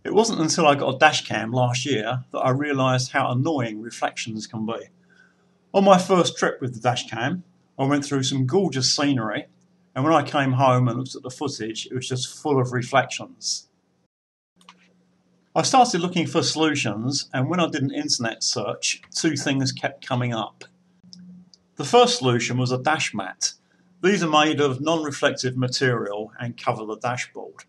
It wasn't until I got a dash cam last year that I realised how annoying reflections can be. On my first trip with the dash cam, I went through some gorgeous scenery, and when I came home and looked at the footage, it was just full of reflections. I started looking for solutions, and when I did an internet search, two things kept coming up. The first solution was a dash mat. These are made of non-reflective material and cover the dashboard.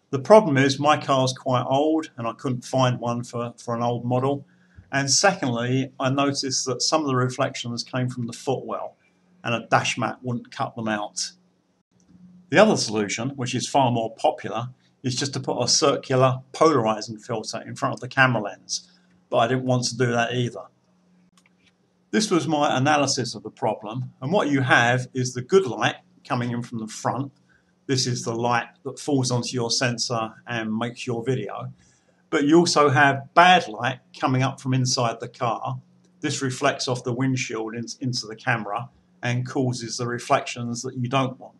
The problem is my car's quite old and I couldn't find one for an old model. And secondly, I noticed that some of the reflections came from the footwell and a dash mat wouldn't cut them out. The other solution, which is far more popular, is just to put a circular polarizing filter in front of the camera lens, but I didn't want to do that either. This was my analysis of the problem, and what you have is the good light coming in from the front. This is the light that falls onto your sensor and makes your video. But you also have bad light coming up from inside the car. This reflects off the windshield into the camera and causes the reflections that you don't want.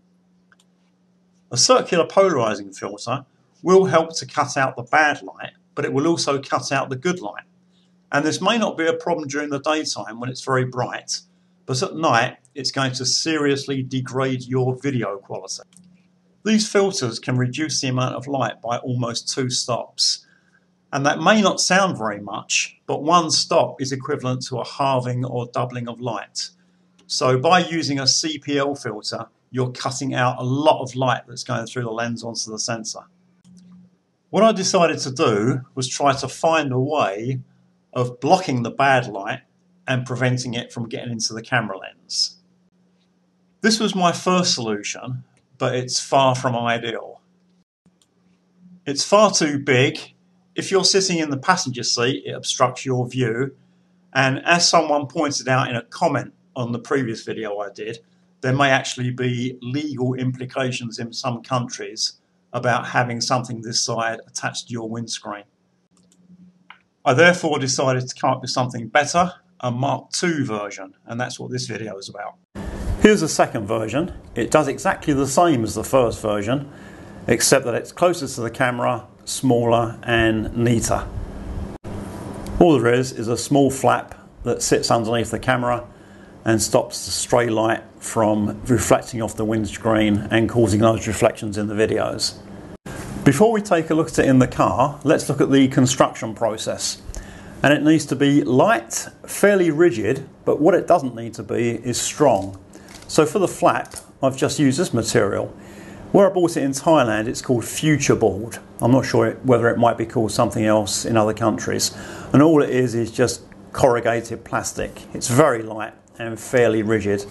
A circular polarizing filter will help to cut out the bad light, but it will also cut out the good light. And this may not be a problem during the daytime when it's very bright, but at night it's going to seriously degrade your video quality. These filters can reduce the amount of light by almost 2 stops. And that may not sound very much, but 1 stop is equivalent to a halving or doubling of light. So by using a CPL filter, you're cutting out a lot of light that's going through the lens onto the sensor. What I decided to do was try to find a way of blocking the bad light and preventing it from getting into the camera lens. This was my first solution, but it's far from ideal. It's far too big. If you're sitting in the passenger seat, it obstructs your view. And as someone pointed out in a comment on the previous video I did, there may actually be legal implications in some countries about having something this side attached to your windscreen. I therefore decided to come up with something better, a Mark II version, and that's what this video is about. Here's the second version. It does exactly the same as the first version, except that it's closer to the camera, smaller and neater. All there is a small flap that sits underneath the camera and stops the stray light from reflecting off the windscreen and causing those reflections in the videos. Before we take a look at it in the car, let's look at the construction process. And it needs to be light, fairly rigid, but what it doesn't need to be is strong. So for the flap, I've just used this material. Where I bought it in Thailand, it's called Future Board. I'm not sure whether it might be called something else in other countries. And all it is just corrugated plastic. It's very light and fairly rigid.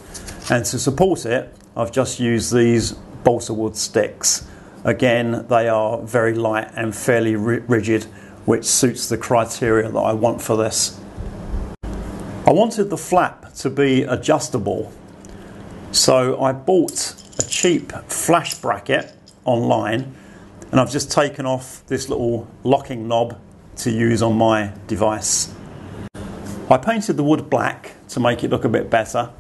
And to support it, I've just used these balsa wood sticks. Again, they are very light and fairly rigid, which suits the criteria that I want for this. I wanted the flap to be adjustable, so I bought a cheap flash bracket online, and I've just taken off this little locking knob to use on my device. I painted the wood black to make it look a bit better,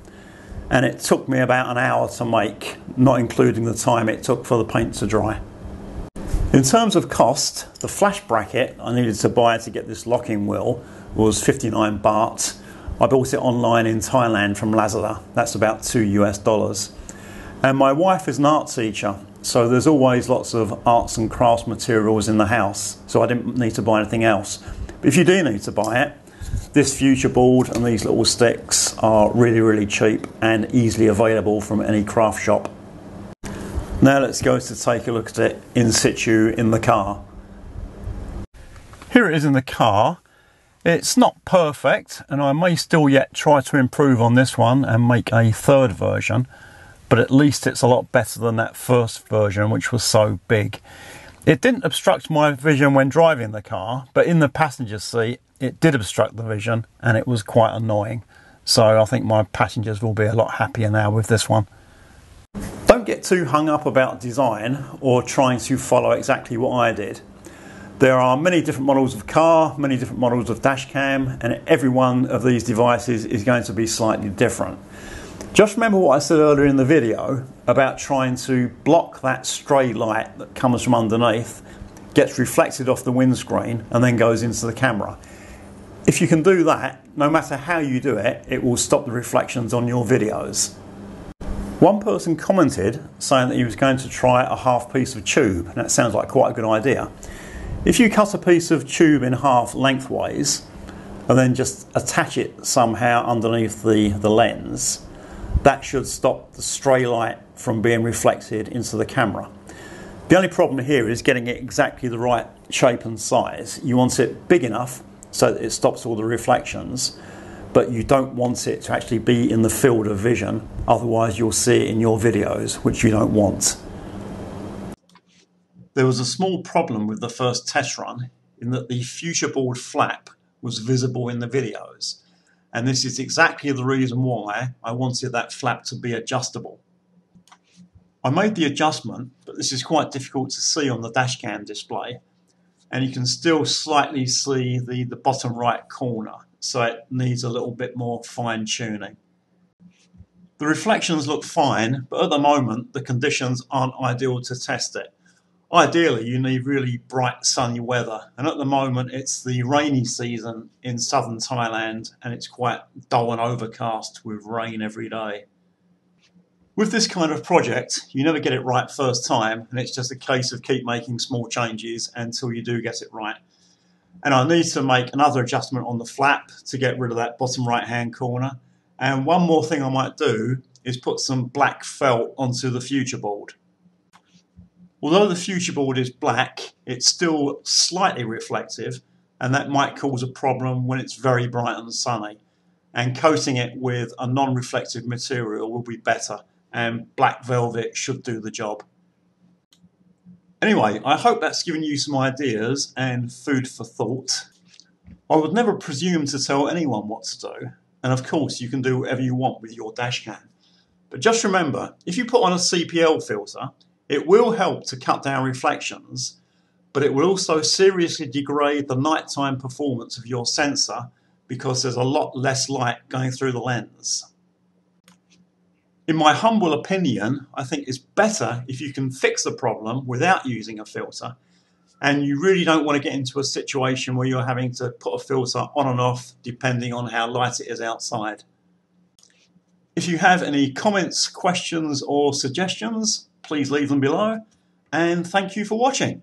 and it took me about an hour to make, not including the time it took for the paint to dry. In terms of cost, the flash bracket I needed to buy to get this locking wheel was 59 baht. I bought it online in Thailand from Lazada. That's about $2 US. And my wife is an art teacher, so there's always lots of arts and crafts materials in the house, so I didn't need to buy anything else. But if you do need to buy it, this Future Board and these little sticks are really cheap and easily available from any craft shop. Now let's go to take a look at it in situ in the car. Here it is in the car. It's not perfect, and I may still yet try to improve on this one and make a third version, but at least it's a lot better than that first version, which was so big. It didn't obstruct my vision when driving the car, but in the passenger seat it did obstruct the vision and it was quite annoying. So I think my passengers will be a lot happier now with this one. Don't get too hung up about design or trying to follow exactly what I did. There are many different models of car, many different models of dash cam, and every one of these devices is going to be slightly different. Just remember what I said earlier in the video about trying to block that stray light that comes from underneath. gets reflected off the windscreen and then goes into the camera. If you can do that, no matter how you do it, it will stop the reflections on your videos. One person commented saying that he was going to try a half piece of tube, and that sounds like quite a good idea. If you cut a piece of tube in half lengthways and then just attach it somehow underneath the lens, that should stop the stray light from being reflected into the camera. The only problem here is getting it exactly the right shape and size. You want it big enough so that it stops all the reflections, but you don't want it to actually be in the field of vision, otherwise you'll see it in your videos, which you don't want. There was a small problem with the first test run in that the future board flap was visible in the videos, and this is exactly the reason why I wanted that flap to be adjustable. I made the adjustment, but this is quite difficult to see on the dashcam display, and you can still slightly see the bottom right corner, so it needs a little bit more fine tuning. The reflections look fine, but at the moment the conditions aren't ideal to test it. Ideally you need really bright sunny weather, and at the moment it's the rainy season in southern Thailand and it's quite dull and overcast with rain every day. With this kind of project, you never get it right first time, and it's just a case of keep making small changes until you do get it right. And I need to make another adjustment on the flap to get rid of that bottom right hand corner. And one more thing I might do is put some black felt onto the future board. Although the future board is black, it's still slightly reflective, and that might cause a problem when it's very bright and sunny. And coating it with a non-reflective material will be better, and black velvet should do the job. Anyway, I hope that's given you some ideas and food for thought. I would never presume to tell anyone what to do, and of course you can do whatever you want with your dashcam. But just remember, if you put on a CPL filter, it will help to cut down reflections, but it will also seriously degrade the nighttime performance of your sensor because there's a lot less light going through the lens. In my humble opinion, I think it's better if you can fix the problem without using a filter, and you really don't want to get into a situation where you're having to put a filter on and off depending on how light it is outside. If you have any comments, questions or suggestions, please leave them below, and thank you for watching.